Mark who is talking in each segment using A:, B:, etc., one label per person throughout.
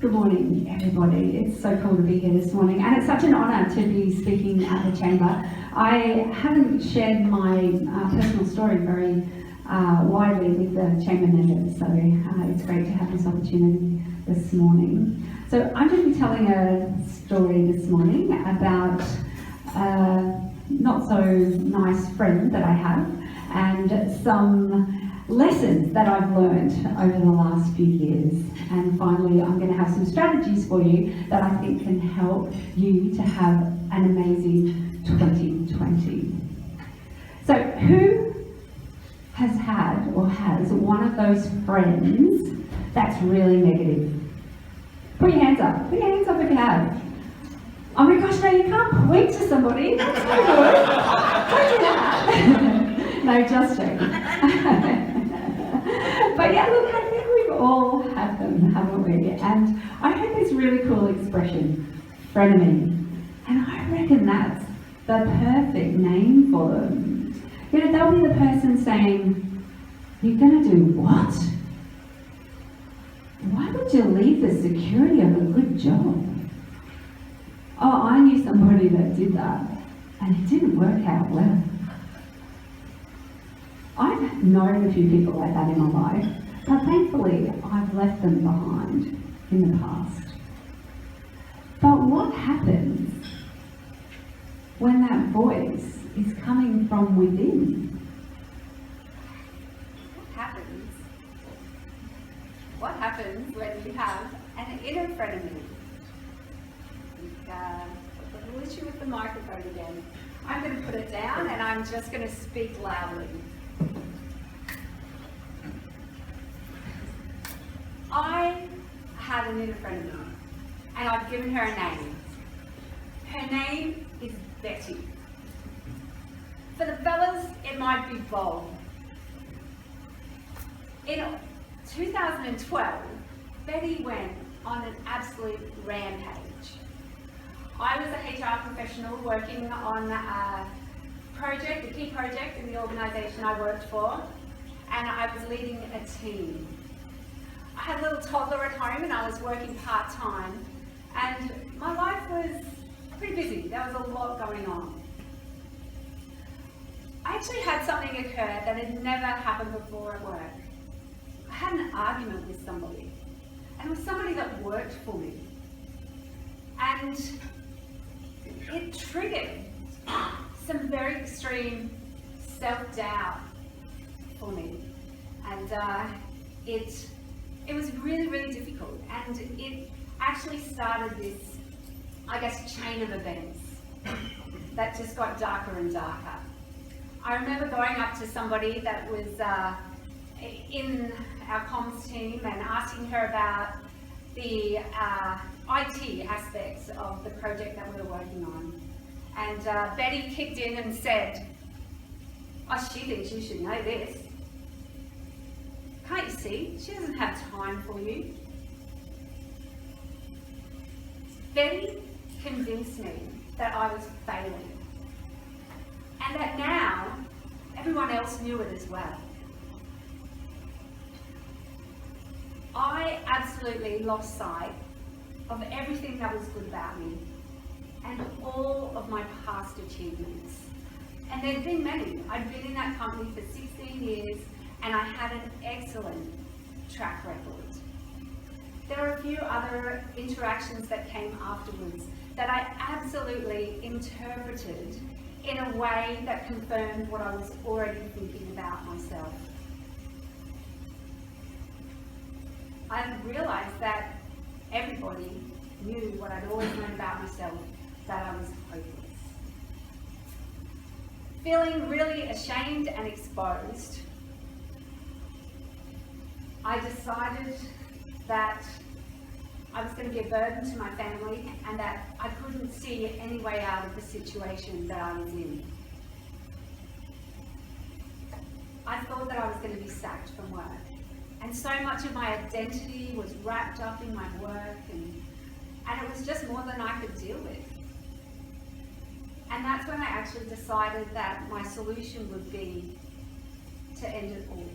A: Good morning, everybody. It's so cool to be here this morning, and it's such an honour to be speaking at the Chamber. I haven't shared my personal story very widely with the Chamber members, so it's great to have this opportunity this morning. So I'm going to be telling a story this morning about a not so nice friend that I have, and some lessons that I've learned over the last few years. And finally, I'm going to have some strategies for you that I think can help you to have an amazing 2020. So who has had or has one of those friends that's really negative? Put your hands up. Put your hands up if you have. Oh my gosh, no, you can't point to somebody. That's no good. Don't do that. No, just joking. But yeah, look, I think we've all had them, haven't we? And I heard this really cool expression, frenemy. And I reckon that's the perfect name for them. You know, they'll be the person saying, "You're going to do what? Why would you leave the security of a good job?" Oh, I knew somebody that did that, and it didn't work out well. I've known a few people like that in my life, but thankfully I've left them behind in the past. But what happens when that voice is coming from within? What happens when you have an inner frenemy? A little issue with the microphone again. I'm going to put it down and I'm just going to speak loudly. I had an inner frenemy, and I've given her a name. Her name is Betty. For the fellas, it might be Bob. In 2012, Betty went on an absolute rampage. I was a HR professional working on a project, a key project in the organisation I worked for, and I was leading a team. I had a little toddler at home and I was working part-time, and my life was pretty busy. There was a lot going on. I actually had something occur that had never happened before at work. I had an argument with somebody, and it was somebody that worked for me. And it triggered some very extreme self-doubt for me. And it was really, really difficult. And it actually started this, I guess, chain of events that just got darker and darker. I remember going up to somebody that was in our comms team and asking her about the IT aspects of the project that we were working on. And Betty kicked in and said, "Oh, she thinks you should know this. Can't you see? She doesn't have time for you." Betty convinced me that I was failing, and that now everyone else knew it as well. I absolutely lost sight of everything that was good about me and all of my past achievements. And there'd been many. I'd been in that company for 16 years and I had an excellent track record. There were a few other interactions that came afterwards that I absolutely interpreted in a way that confirmed what I was already thinking about myself. I realised that everybody knew what I'd always known about myself, that I was hopeless. Feeling really ashamed and exposed, I decided that I was going to be a burden to my family and that I couldn't see any way out of the situation that I was in. I thought that I was going to be sacked from work. And so much of my identity was wrapped up in my work, and it was just more than I could deal with. And that's when I actually decided that my solution would be to end it all.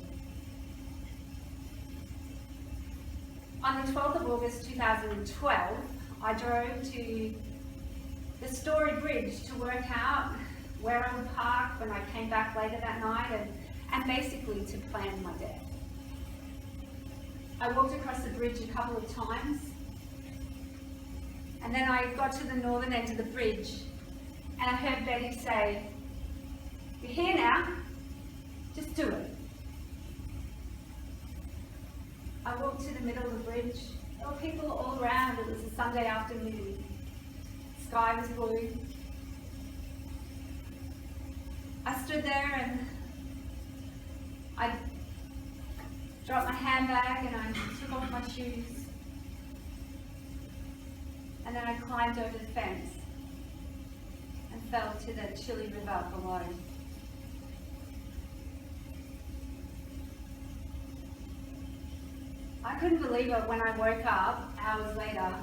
A: On the 12th of August 2012, I drove to the Story Bridge to work out where I would park when I came back later that night and basically to plan my day. I walked across the bridge a couple of times, and then I got to the northern end of the bridge and I heard Betty say, "You're here now, just do it." I walked to the middle of the bridge. There were people all around. It was a Sunday afternoon. The sky was blue. I stood there and I dropped my handbag and I took off my shoes. And then I climbed over the fence and fell to the chilly river below. I couldn't believe it when I woke up hours later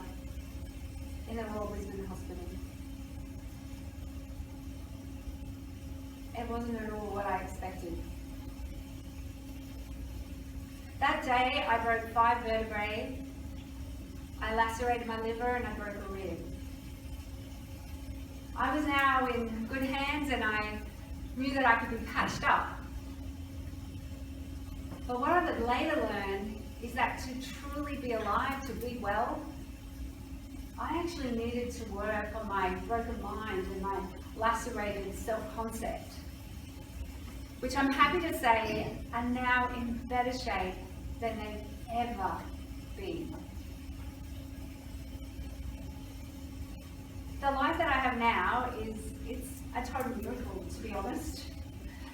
A: in the Royal Brisbane Hospital. It wasn't at all what I expected. That day I broke 5 vertebrae, I lacerated my liver and I broke a rib. I was now in good hands and I knew that I could be patched up. But what I would later learn is that to truly be alive, to be well, I actually needed to work on my broken mind and my lacerated self-concept, which I'm happy to say are now in better shape than they've ever been. The life that I have now it's a total miracle, to be honest.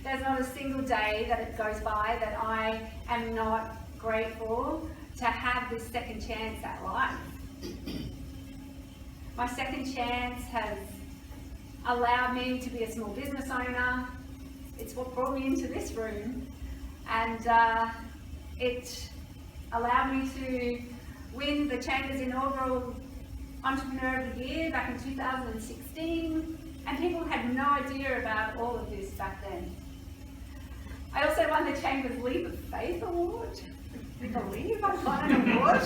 A: There's not a single day that it goes by that I am not grateful to have this second chance at life. My second chance has allowed me to be a small business owner. It's what brought me into this room, and it allowed me to win the Chamber's inaugural Entrepreneur of the Year back in 2016, and people had no idea about all of this back then. I also won the Chamber's Leap of Faith Award. Can you believe I won an award?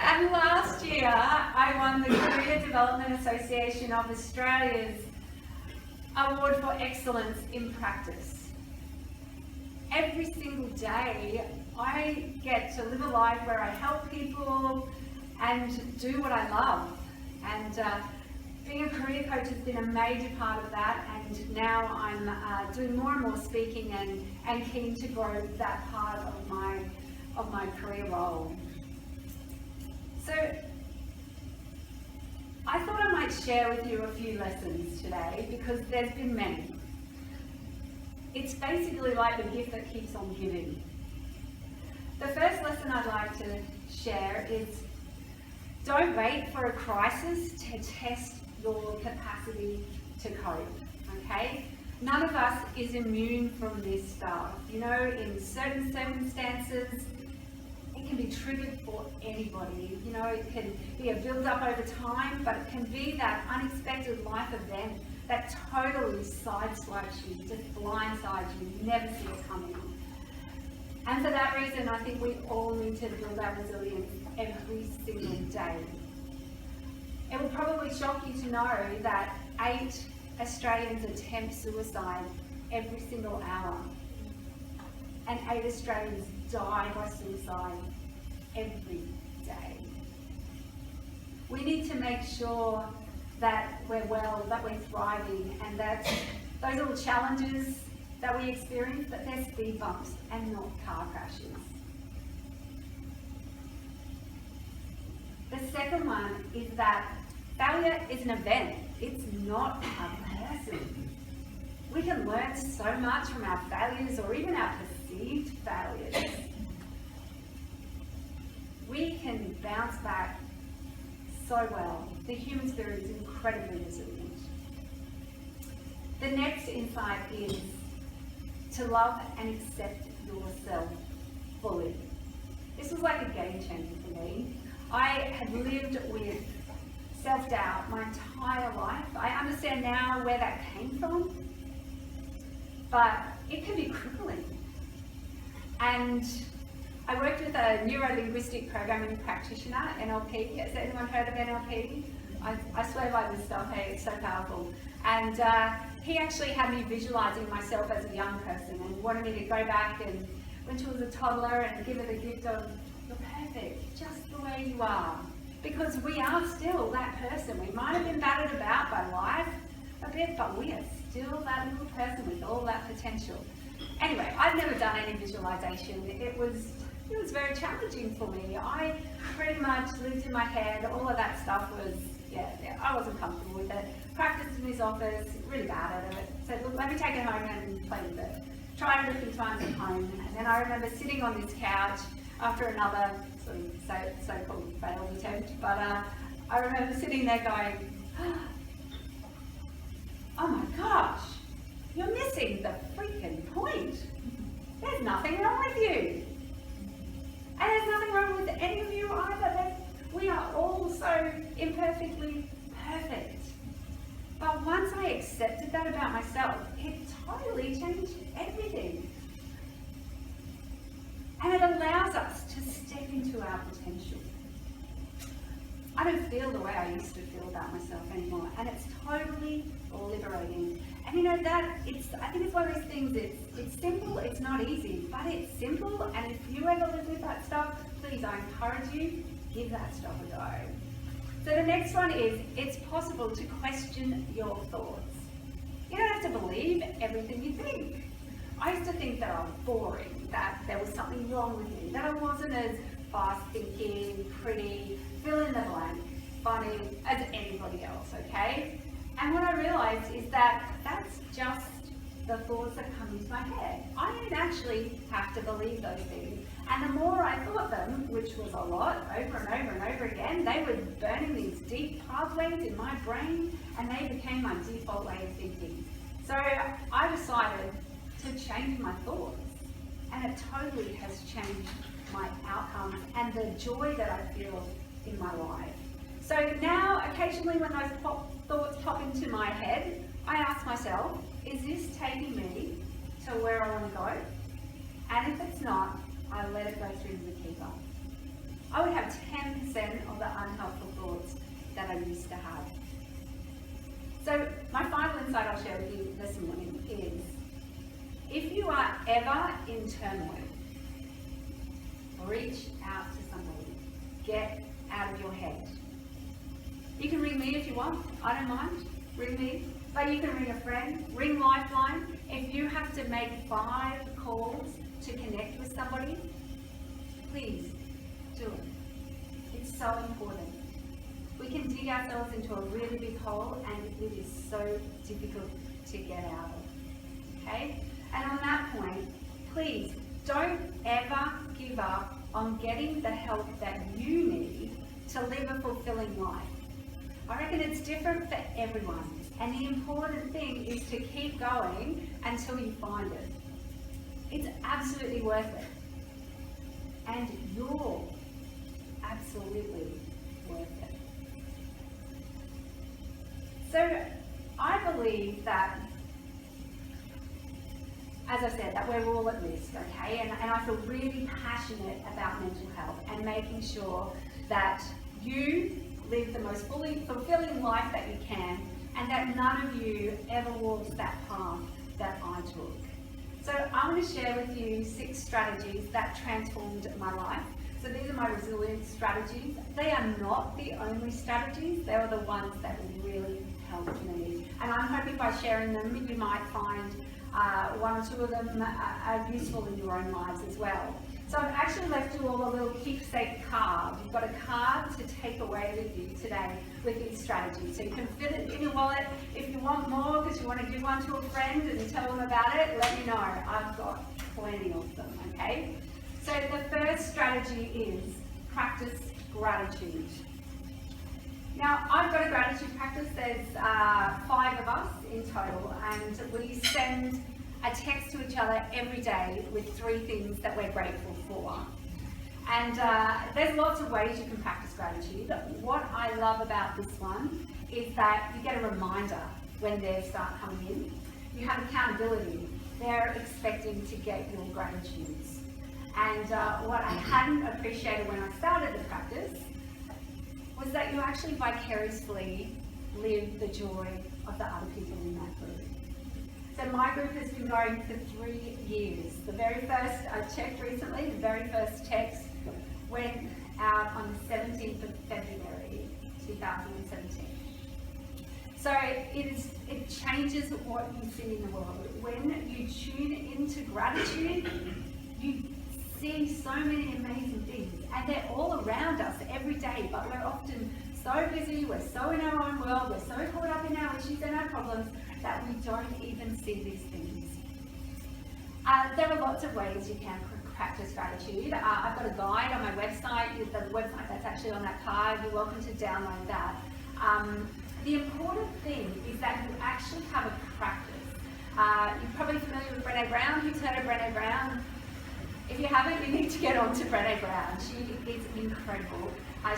A: And last year I won the Career Development Association of Australia's Award for Excellence in Practice. Every single day I get to live a life where I help people and do what I love. And being a career coach has been a major part of that, and now I'm doing more and more speaking and keen to grow that part of my career role. So I thought I might share with you a few lessons today because there's been many. It's basically like the gift that keeps on giving. The first lesson I'd like to share is don't wait for a crisis to test your capacity to cope, okay? None of us is immune from this stuff. You know, in certain circumstances, it can be triggered for anybody. You know, it can be a build-up over time, but it can be that unexpected life event that totally sideswipes you, just blindsides you, never see it coming. And for that reason, I think we all need to build our resilience every single day. It will probably shock you to know that 8 Australians attempt suicide every single hour, and 8 Australians die by suicide every day. We need to make sure that we're well, that we're thriving, and that those little challenges that we experience, that they're speed bumps and not car crashes. The second one is that failure is an event, it's not a person. We can learn so much from our failures or even our perceived failures. We can bounce back so well. The human spirit is incredibly resilient. The next insight is to love and accept yourself fully. This was like a game changer for me. I had lived with self-doubt my entire life. I understand now where that came from, but it can be crippling.
B: And I worked with a neuro-linguistic programming practitioner, NLP. Has anyone heard of NLP? I swear by this stuff, hey, it's so powerful. And he actually had me visualizing myself as a young person and wanted me to go back and when she was a toddler and give her the gift of, you're perfect, just the way you are. Because we are still that person. We might have been battered about by life a bit, but we are still that little person with all that potential. Anyway, I've never done any visualization. It was very challenging for me. I pretty much lived in my head. All of that stuff was, I wasn't comfortable with it. Practiced in his office, really bad at it. Said, look, let me take it home and play with it. Tried it a few times at home. And then I remember sitting on this couch after another sort of so-called failed attempt. But I remember sitting there going, oh my gosh, you're missing the freaking point. There's nothing wrong with you. And there's nothing wrong with any of you either. We are all so imperfectly perfect. But once I accepted that about myself, it totally changed everything. And it allows us to step into our potential. I don't feel the way I used to feel about myself anymore, and it's totally liberating. And you know that I think it's one of those things. It's simple. It's not easy, but it's simple. And if you ever live with that stuff, please, I encourage you, give that stuff a go. So the next one is it's possible to question your thoughts. You don't have to believe everything you think. I used to think that I was boring, that there was something wrong with me, that I wasn't as fast thinking, pretty, fill in the blank, funny as anybody else, okay? And what I realized is that that's just the thoughts that come into my head. I didn't actually have to believe those things. And the more I thought them, which was a lot, over and over and over again, they were burning these deep pathways in my brain, and they became my default way of thinking. So I decided to change my thoughts, and it totally has changed my outcomes and the joy that I feel in my life. So now, occasionally when those thoughts pop into my head, I ask myself, is this taking me to where I want to go? And if it's not, I let it go through the keeper. I would have 10% of the unhelpful thoughts that I used to have. So my final insight I'll share with you this morning is, if you are ever in turmoil, reach out to somebody. Get out of your head. You can ring me if you want. I don't mind. Ring me. But you can ring a friend. Ring Lifeline. If you have to make 5 calls to connect with somebody, please do it. It's so important. We can dig ourselves into a really big hole, and it is so difficult to get out of. Okay? And on that point, please don't ever give up on getting the help that you need to live a fulfilling life. I reckon it's different for everyone, and the important thing is to keep going until you find it. It's absolutely worth it. And you're absolutely worth it. So I believe that, as I said, that we're all at risk, okay? And I feel really passionate about mental health and making sure that you live the most fulfilling life that you can, and that none of you ever walks that path that I took. So I'm going to share with you 6 strategies that transformed my life. So these are my resilience strategies. They are not the only strategies, they are the ones that really helped me. And I'm hoping by sharing them, you might find 1 or 2 of them are useful in your own lives as well. So I've actually left you all a little keepsake card. You've got a card to take away with you today with these strategies. So you can fit it in your wallet. If you want more, because you want to give one to a friend and tell them about it, let me know. I've got plenty of them, okay? So the first strategy is practice gratitude. Now, I've got a gratitude practice. There's 5 of us in total, and we send a text to each other every day with 3 things that we're grateful for. And there's lots of ways you can practice gratitude. What I love about this one is that you get a reminder when they start coming in. You have accountability. They're expecting to get your gratitudes. And what I hadn't appreciated when I started the practice was that you actually vicariously live the joy of the other people in that group. So my group has been going for 3 years. The very first, I checked recently, the very first text went out on the 17th of February 2017. So it changes what you see in the world. When you tune into gratitude, you see so many amazing things, and they're all around us every day, but we're often so busy, we're so in our own world, we're so caught up in our issues and our problems that we don't even see these things. There are lots of ways you can practice gratitude. I've got a guide on my website, the website that's actually on that card. You're welcome to download that. The important thing is that you actually have a practice. You're probably familiar with Brené Brown. Who's heard of Brené Brown? If you haven't, you need to get on to Brené Brown. She is incredible.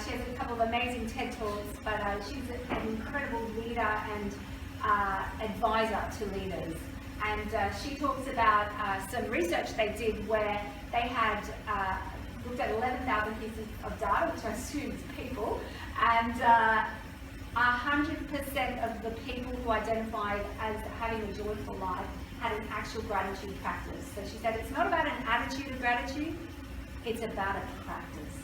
B: She has a couple of amazing TED Talks, but she's an incredible leader and advisor to leaders. And she talks about some research they did where they had looked at 11,000 pieces of data, which I assume is people, and 100% of the people who identified as having a joyful life had an actual gratitude practice. So she said it's not about an attitude of gratitude, it's about a practice.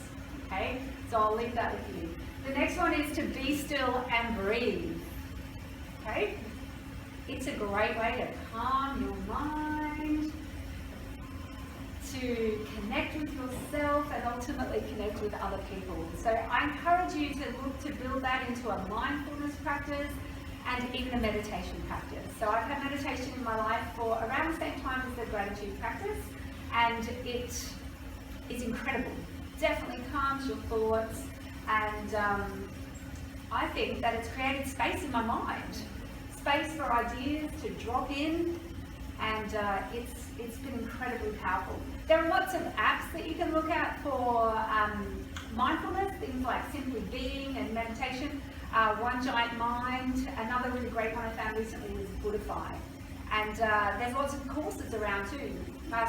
B: Okay? So I'll leave that with you. The next one is to be still and breathe. Okay? It's a great way to calm your mind, to connect with yourself and ultimately connect with other people. So I encourage you to look to build that into a mindfulness practice and even a meditation practice. So I've had meditation in my life for around the same time as the gratitude practice, and it is incredible. Definitely calms your thoughts, and I think that it's created space in my mind, space for ideas to drop in, and it's been incredibly powerful. There are lots of apps that you can look at for mindfulness, things like Simply Being and meditation. One Giant Mind, another really great one I found recently was Buddhify. And there's lots of courses around too.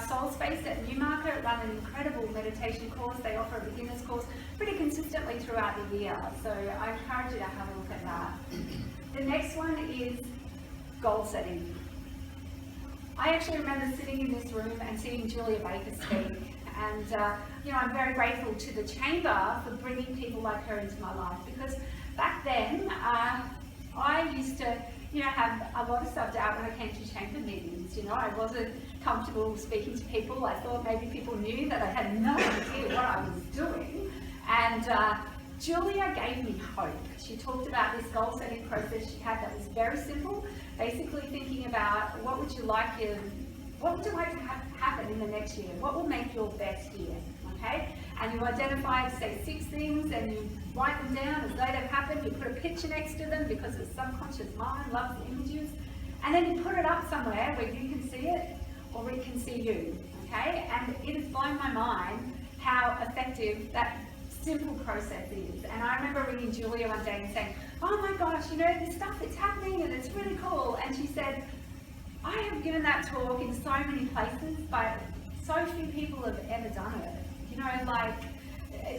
B: Soul Space at Newmarket run an incredible meditation course. They offer a beginner's course pretty consistently throughout the year. So I encourage you to have a look at that. The next one is goal setting. I actually remember sitting in this room and seeing Julia Baker speak, and I'm very grateful to the Chamber for bringing people like her into my life, because back then I used to have a lot of self-doubt when I came to Chamber meetings. I wasn't comfortable speaking to people. I thought maybe people knew that I had no idea what I was doing, and Julia gave me hope. She talked about this goal-setting process she had that was very simple, basically thinking about what would you like to have happen in the next year? What will make your best year? Okay? And you identify, say, 6 things, and you write them down as though they've happened. You put a picture next to them because the subconscious mind loves images, and then you put it up somewhere where you can see it or it can see you. Okay? And it has blown my mind how effective that simple process is. And I remember ringing Julia one day and saying, oh my gosh, this stuff, it's happening and it's really cool. And she said, I have given that talk in so many places, but so few people have ever done it.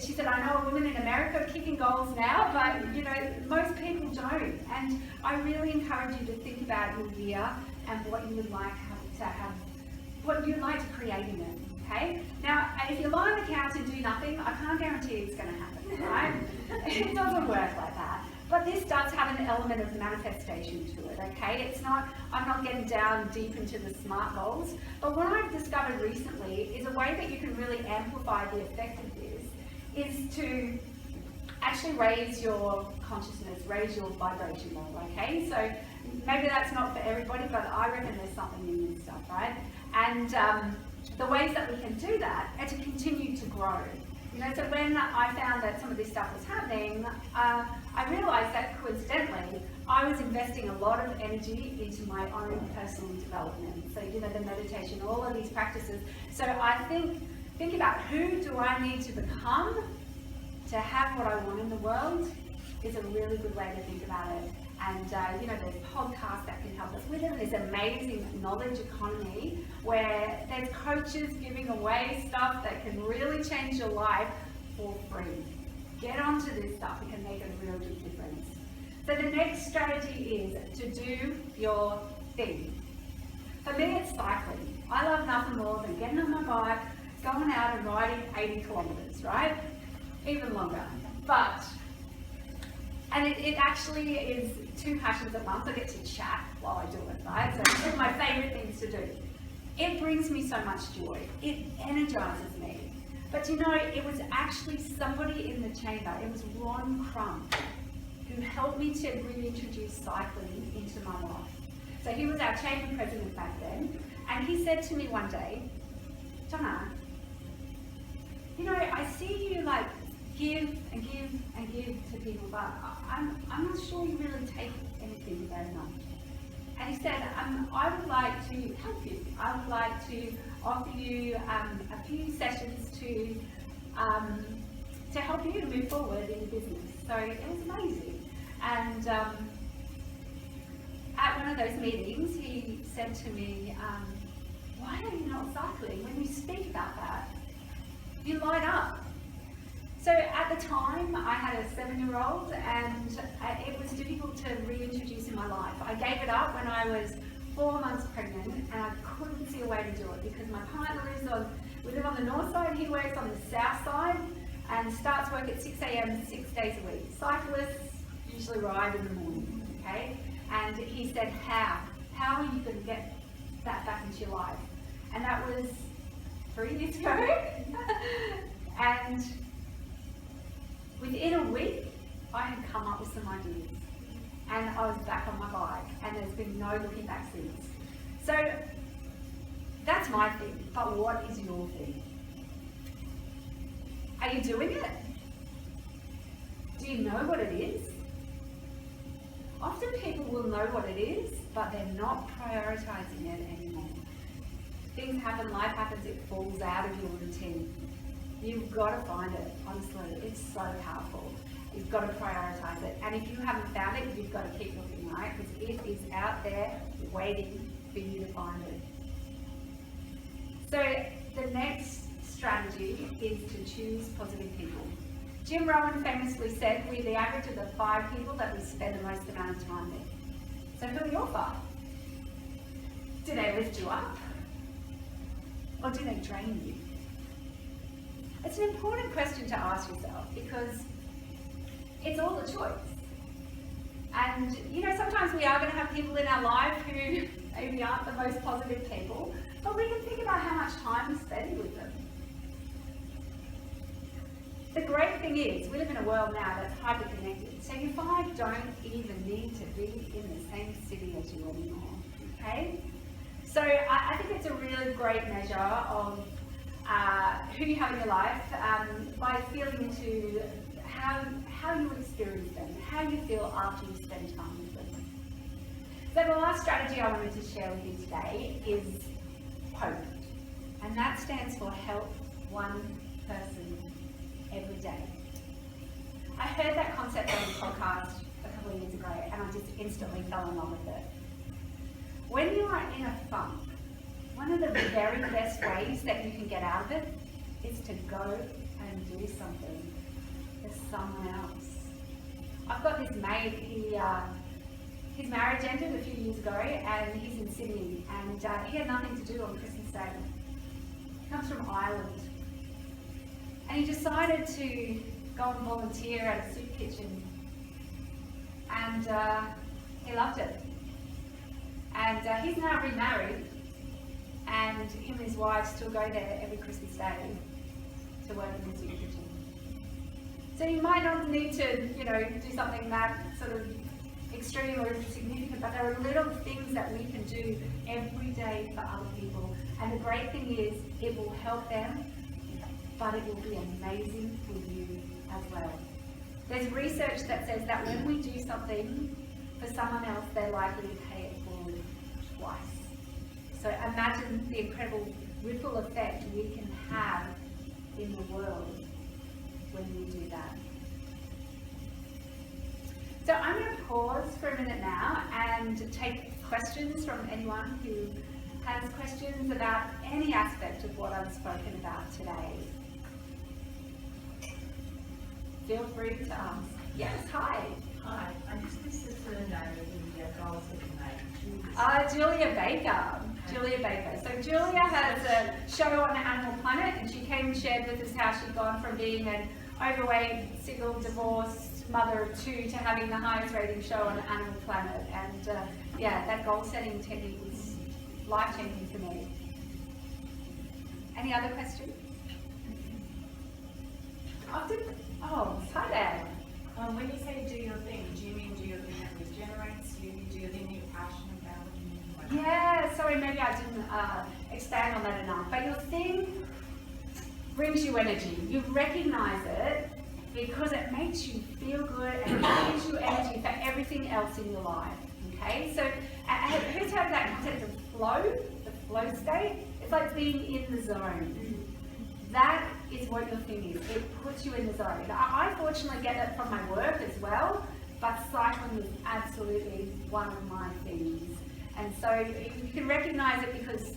B: She said, I know a woman in America kicking goals now, but most people don't. And I really encourage you to think about your year and what you would like to have, what you'd like to create in it. Okay? Now, if you lie on the couch and do nothing, I can't guarantee it's going to happen, right? It doesn't work like that. But this does have an element of manifestation to it, okay? I'm not getting down deep into the SMART goals, but what I've discovered recently is a way that you can really amplify the effect of this is to actually raise your consciousness, raise your vibration level, okay? So maybe that's not for everybody, but I reckon there's something in this stuff, right? And the ways that we can do that are to continue to grow. So when I found that some of this stuff was happening, I realized that coincidentally, I was investing a lot of energy into my own personal development. So, the meditation, all of these practices. So I think about who do I need to become to have what I want in the world is a really good way to think about it. And there's podcasts that can help us. We live in this amazing knowledge economy where there's coaches giving away stuff that can really change your life for free. Get onto this stuff, it can make a real big difference. So the next strategy is to do your thing. For me, it's cycling. I love nothing more than getting on my bike, going out and riding 80 kilometers, right? Even longer. And it actually is two passions at once. I get to chat while I do it, right? So it's one of my favorite things to do. It brings me so much joy. It energizes me. But it was actually somebody in the chamber, it was Ron Crumb, who helped me to reintroduce cycling into my life. So he was our chamber president back then, and he said to me one day, Donna, I see you like give and give and give to people, but I'm not sure you really take anything very much. And he said, I would like to help you. I would like to offer you a few sessions to help you to move forward in your business. So it was amazing. And at one of those meetings, he said to me, why are you not cycling? When you speak about that, you light up. So at the time, I had a 7-year-old, and it was difficult to reintroduce in my life. I gave it up when I was 4 months pregnant, and I couldn't see a way to do it because my partner we live on the north side, he works on the south side, and starts work at 6 a.m. 6 days a week. Cyclists usually ride in the morning, okay? And he said, how are you going to get that back into your life? And that was 3 years ago. And within a week, I had come up with some ideas, and I was back on my bike, and there's been no looking back since. So that's my thing, but what is your thing? Are you doing it? Do you know what it is? Often people will know what it is, but they're not prioritizing it anymore. Things happen, life happens, it falls out of your routine. You've got to find it, honestly. It's so powerful. You've got to prioritize it. And if you haven't found it, you've got to keep looking, right? Because it is out there waiting for you to find it. So the next strategy is to choose positive people. Jim Rohn famously said, we're the average of the 5 people that we spend the most amount of time with. So who are your 5? Do they lift you up? Or do they drain you? It's an important question to ask yourself because it's all a choice. And sometimes we are going to have people in our life who maybe aren't the most positive people, but we can think about how much time we spend with them. The great thing is, we live in a world now that's hyper-connected, so you 5 don't even need to be in the same city as you anymore, okay? So I think it's a really great measure of who you have in your life by feeling into how you experience them, how you feel after you spend time with them. So the last strategy I wanted to share with you today is HOPE, and that stands for help one person every day. I heard that concept on a podcast a couple of years ago, and I just instantly fell in love with it. When you are in a funk, one of the very best ways that you can get out of it is to go and do something for someone else. I've got this mate, his marriage ended a few years ago, and he's in Sydney, and he had nothing to do on Christmas Day. He comes from Ireland, and he decided to go and volunteer at a soup kitchen, and he loved it. And he's now remarried, and him and his wife still go there every Christmas Day to work in the soup kitchen. So you might not need to, do something that sort of extreme or significant, but there are little things that we can do every day for other people. And the great thing is, it will help them, but it will be amazing for you as well. There's research that says that when we do something for someone else, they're likely to pay it forward twice. So imagine the incredible ripple effect we can have in the world when we do that. So I'm going to pause for a minute now and take questions from anyone who has questions about any aspect of what I've spoken about today. Feel free to ask. Yes, hi.
C: Hi, I'm just interested in knowing the goals that you made.
B: Julia Baker. Julia Baker. So Julia has a show on Animal Planet, and she came and shared with us how she'd gone from being an overweight, single, divorced mother of two to having the highest rated show on Animal Planet. And yeah, that goal setting technique was life-changing for me. Any other questions? Oh, hi there.
C: When you say do your thing, do you mean do your thing that regenerates you, do your thing you're passionate about?
B: Yeah, sorry, maybe I didn't expand on that enough. But your thing brings you energy. You recognize it because it makes you feel good and it gives you energy for everything else in your life. Okay, so who's heard that concept of flow, the flow state? It's like being in the zone. That is what your thing is. It puts you in the zone. I fortunately get that from my work as well, but cycling is absolutely one of my things. And so you can recognize it because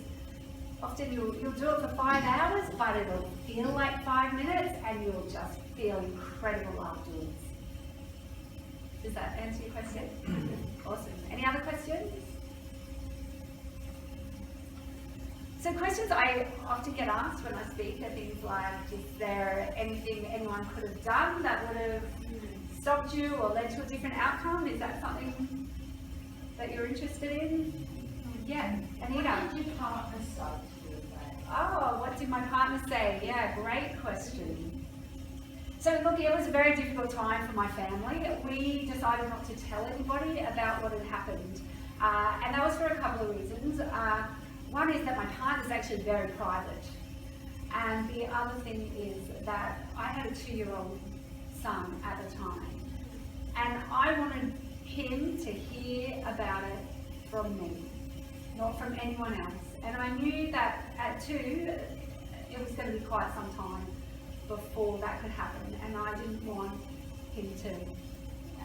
B: often you'll do it for 5 hours, but it'll feel like 5 minutes and you'll just feel incredible afterwards. Does that answer your question? Awesome. Any other questions? So questions I often get asked when I speak are things like, is there anything anyone could have done that would have stopped you or led to a different outcome? Is that something that you're interested in? Yeah, Anita.
C: What did your partner say to you about?
B: Oh, what did my partner say? Yeah, great question. So look, it was a very difficult time for my family. We decided not to tell anybody about what had happened. And that was for a couple of reasons. One is that my partner's actually very private. And the other thing is that I had a 2-year-old son at the time. And I wanted him to hear about it from me, not from anyone else. And I knew that at 2, it was going to be quite some time before that could happen. And I didn't want him to,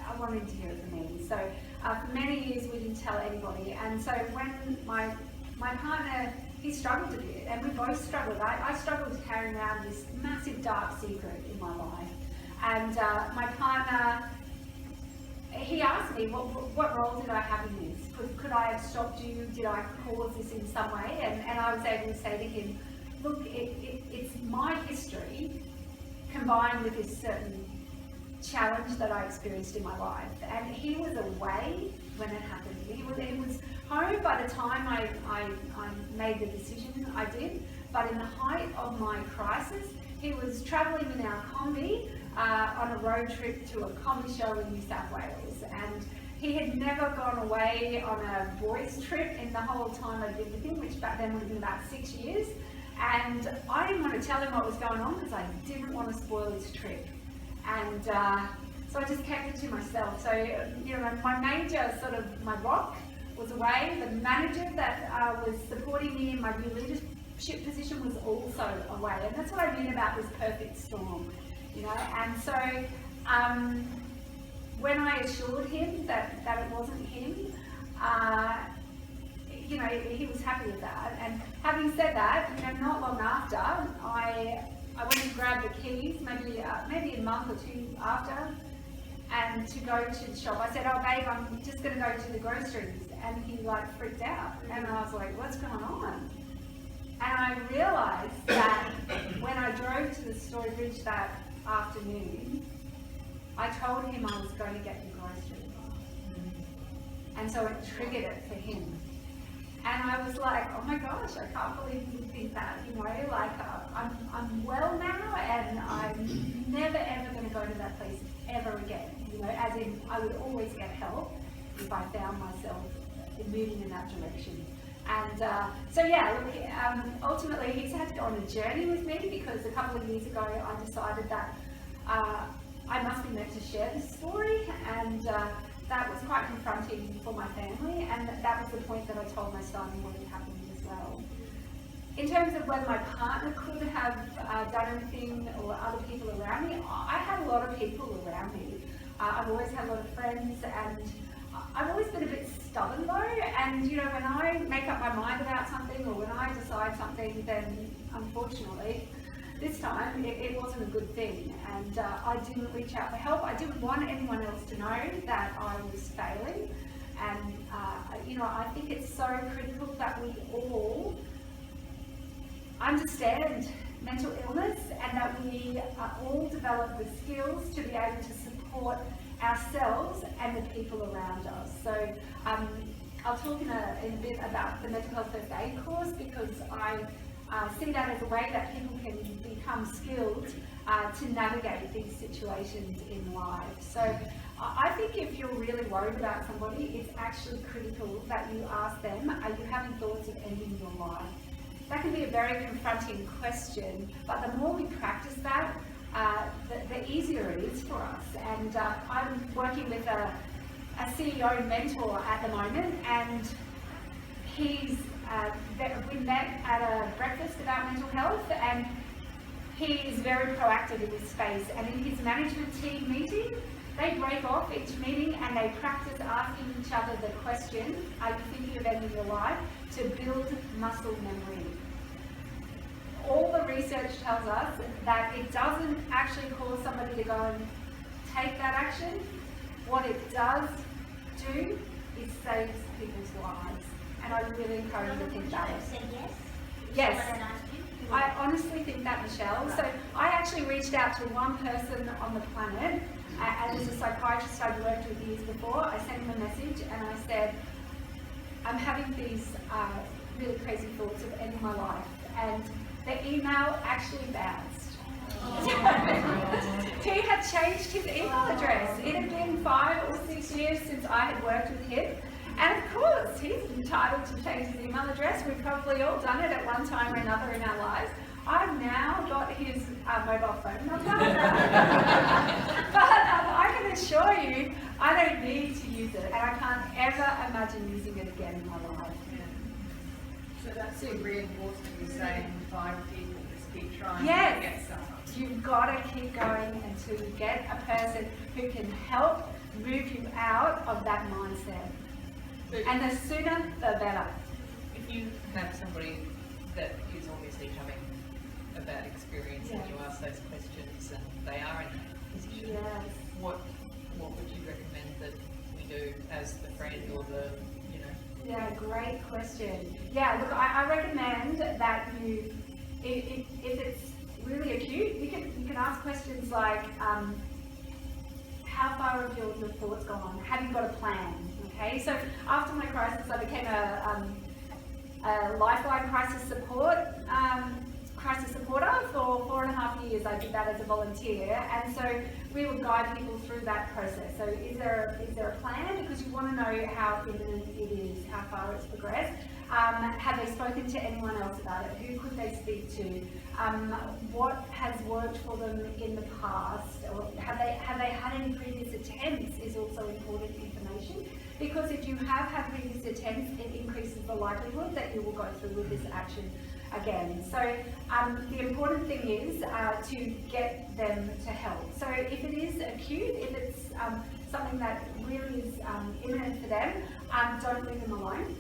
B: I wanted him to hear it from me. So for many years we didn't tell anybody. And so when my partner, he struggled a bit, and we both struggled. I struggled carrying around this massive dark secret in my life. And my partner, he asked me, what role did I have in this? Could I have stopped you? Did I cause this in some way? And I was able to say to him, look, it's my history combined with this certain challenge that I experienced in my life. And he was away when it happened. He was home by the time I made the decision I did, but in the height of my crisis, he was travelling in our combi on a road trip to a comedy show in New South Wales. And he had never gone away on a boys trip in the whole time I'd been with him, which back then would have been about 6 years. And I didn't want to tell him what was going on because I didn't want to spoil his trip. And so I just kept it to myself. So, you know, my major sort of, my rock was away. The manager that was supporting me in my new leadership position was also away. And that's what I mean about this perfect storm, you know. And so when I assured him that it wasn't him, you know, he was happy with that. And having said that, you know, not long after, I went to grab the keys, maybe a month or 2 after, and to go to the shop. I said, oh babe, I'm just going to go to the groceries. And he like freaked out. And I was like, what's going on? And I realized that when I drove to the Story Bridge that afternoon, I told him I was going to get the groceries. And so it triggered it for him. And I was like, oh my gosh, I can't believe you think that, you know, like I'm well now and I'm never ever going to go to that place ever again, you know, as in I would always get help if I found myself moving in that direction. And so yeah, look, ultimately he's had to go on a journey with me because a couple of years ago I decided that I must be meant to share this story, and that was quite confronting for my family, and that was the point that I told my son what had happened as well. In terms of whether my partner could have done anything or other people around me, I had a lot of people around me. I've always had a lot of friends, and I've always been a bit stubborn though, and you know, when I make up my mind about something or when I decide something, then unfortunately this time it wasn't a good thing, and I didn't reach out for help. I didn't want anyone else to know that I was failing, and you know, I think it's so critical that we all understand mental illness and that we all develop the skills to be able to support ourselves and the people around us. So I'll talk in a bit about the mental health first aid course, because I see that as a way that people can become skilled to navigate these situations in life. So I think if you're really worried about somebody, it's actually critical that you ask them, are you having thoughts of ending your life? That can be a very confronting question, but the more we practice that, the easier it is for us. And I'm working with a CEO mentor at the moment, and we met at a breakfast about mental health, and he is very proactive in this space. And in his management team meeting, they break off each meeting and they practice asking each other the question, are you thinking of ending your life, to build muscle memory. All the research tells us that it doesn't actually cause somebody to go and take that action. What it does do is saves people's lives. And I really encourage you to think about it.
D: Say yes?
B: Yes. I honestly think that, Michelle. So I actually reached out to one person on the planet, and as a psychiatrist I'd worked with years before. I sent him a message and I said, I'm having these really crazy thoughts of ending my life. And the email actually bounced. He had changed his email address. It had been 5 or 6 years since I had worked with him. And of course, he's entitled to change his email address. We've probably all done it at one time or another in our lives. I've now got his mobile phone number. But I can assure you, I don't need to use it. And I can't ever imagine using it again in my life.
C: So that's a reinforcement you're saying, 5 people, just keep trying
B: Yes.
C: to get someone.
B: You've got to keep going until you get a person who can help move you out of that mindset. And the sooner, the better.
E: If you have somebody that is obviously having a bad experience and you ask those questions and they are in that position,
B: Yes.
E: what would you recommend that we do as the friend or the, you know?
B: Yeah, great question. Yeah, look, I recommend that you, if it's really acute, you can ask questions like, how far have your thoughts gone? Have you got a plan? Okay, so after my crisis, I became a lifeline crisis supporter for 4.5 years. I did that as a volunteer, and so we would guide people through that process. So is there a plan? Because you want to know how imminent it is, how far it's progressed. Have they spoken to anyone else about it? Who could they speak to? What has worked for them in the past? Or have they had any previous attempts is also important information. Because if you have had previous attempts, it increases the likelihood that you will go through with this action again. So the important thing is to get them to help. So if it is acute, if it's something that really is imminent for them, don't leave them alone.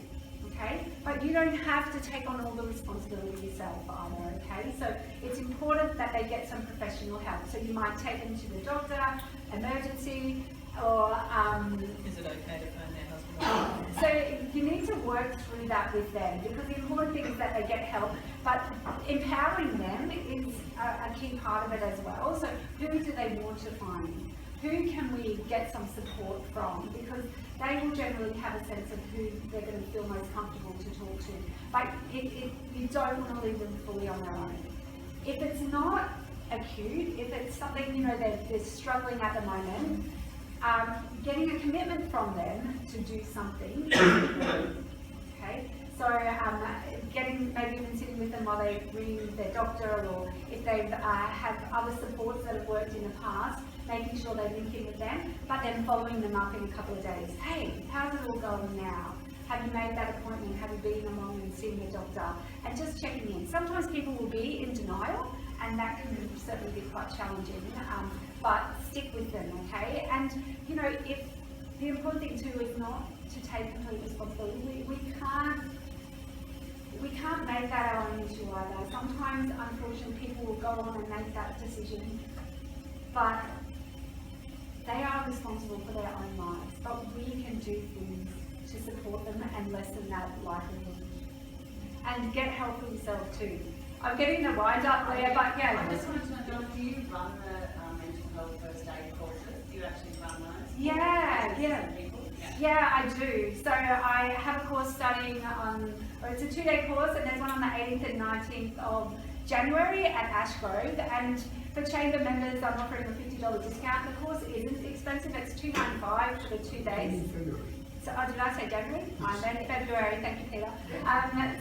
B: Okay, but you don't have to take on all the responsibility yourself either, okay? So it's important that they get some professional help. So you might take them to the doctor, emergency, or...
E: Is it okay to phone their husband?
B: So you need to work through that with them, because the important thing is that they get help, but empowering them is a key part of it as well. So who do they want to find? Who can we get some support from? Because they will generally have a sense of who they're going to feel most comfortable to talk to. But you don't want to leave them fully on their own. If it's not acute, if it's something, you know, they're struggling at the moment, getting a commitment from them to do something is important. Okay? So getting, maybe even sitting with them while they ring their doctor, or if they've had other supports that have worked in the past, making sure they link in with them, but then following them up in a couple of days. Hey, how's it all going now? Have you made that appointment? Have you been along and seen the doctor? And just checking in. Sometimes people will be in denial, and that can certainly be quite challenging, but stick with them, okay? And, you know, if the important thing too is not to take complete responsibility. We can't make that our own issue either. Sometimes, unfortunately, people will go on and make that decision, but they are responsible for their own lives. But we can do things to support them and lessen that likelihood. And get help for yourself too. I'm getting the wind up there, but yeah.
D: I just wanted to know, do you run the mental health first aid courses? Do you actually run those?
B: Yeah, I do. So I have a course starting on, or it's a 2-day course, and there's one on the 18th and 19th of January at Ashgrove. And for chamber members, I'm offering a $50 discount. The course isn't expensive; it's $295 for the 2 days. So, did I say January? I meant February, thank you, Peter.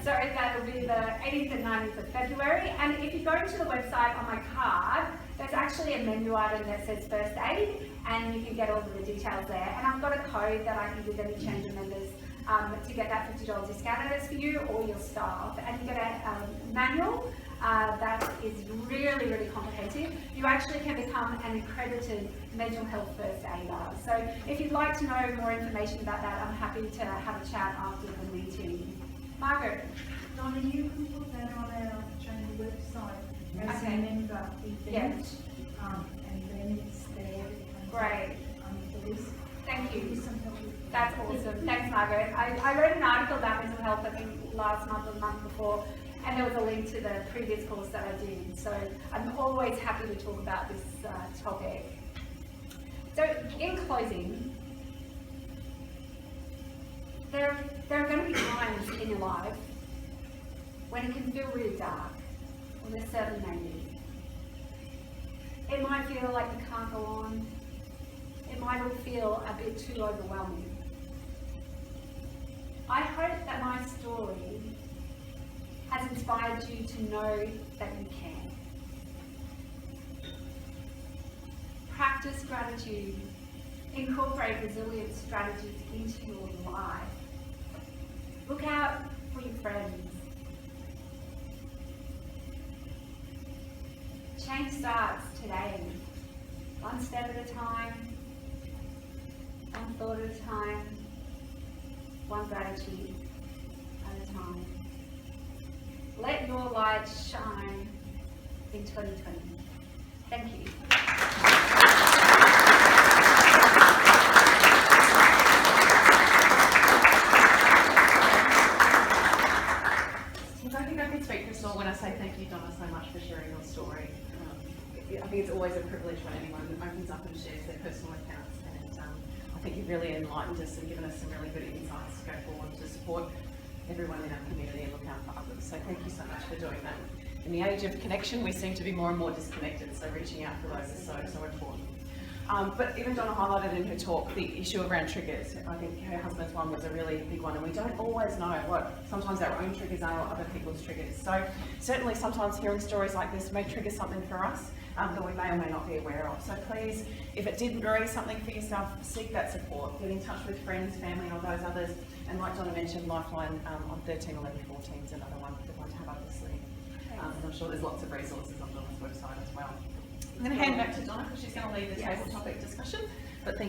B: Sorry, that'll be the 18th and 19th of February. And if you go to the website on my card, there's actually a menu item that says first aid, and you can get all of the details there. And I've got a code that I can give any chamber members to get that $50 discount, and it's for you or your staff. And you get a manual that is really, really comprehensive. You actually can become an accredited mental health first aider. So if you'd like to know more information about that, I'm happy to have a chat after the meeting. Margaret.
F: Donna, you can put that on our chamber website as
B: Okay.
F: a member event,
B: Yeah.
F: and then it's there.
B: Great.
F: The list.
B: Thank you.
F: Some help with
B: That's awesome. Thanks, Margaret. I wrote an article about mental health, I think, last month or the month before, and there was a link to the previous course that I did. So I'm always happy to talk about this topic. So in closing, there are going to be times in your life when it can feel really dark, or there certainly may be. It might feel like you can't go on. It might all feel a bit too overwhelming. I hope that my story has inspired you to know that you can. Practice gratitude. Incorporate resilient strategies into your life. Look out for your friends. Change starts today. One step at a time, one thought at a time, one gratitude at a time. Let your light shine in 2020. Thank you.
G: I think I can speak, Crystal, when I say thank you, Donna, so much for sharing your story. I think it's always a privilege when anyone opens up and shares their personal accounts, and I think you've really enlightened us and given us some really good insights to go forward to support everyone in our community and look out for others. So thank you so much for doing that. In the age of connection, we seem to be more and more disconnected, so reaching out for those is so important. But even Donna highlighted in her talk the issue around triggers. I think her husband's one was a really big one, and we don't always know what sometimes our own triggers are or other people's triggers. So certainly sometimes hearing stories like this may trigger something for us that we may or may not be aware of. So please, if it did raise something for yourself, seek that support. Get in touch with friends, family or those others. And like Donna mentioned, Lifeline on 13 11 14 is another one to have up the sleeve. And I'm sure there's lots of resources on Donna's website as well. I'm going to hand back to Donna because she's going to lead the table topic discussion. But thank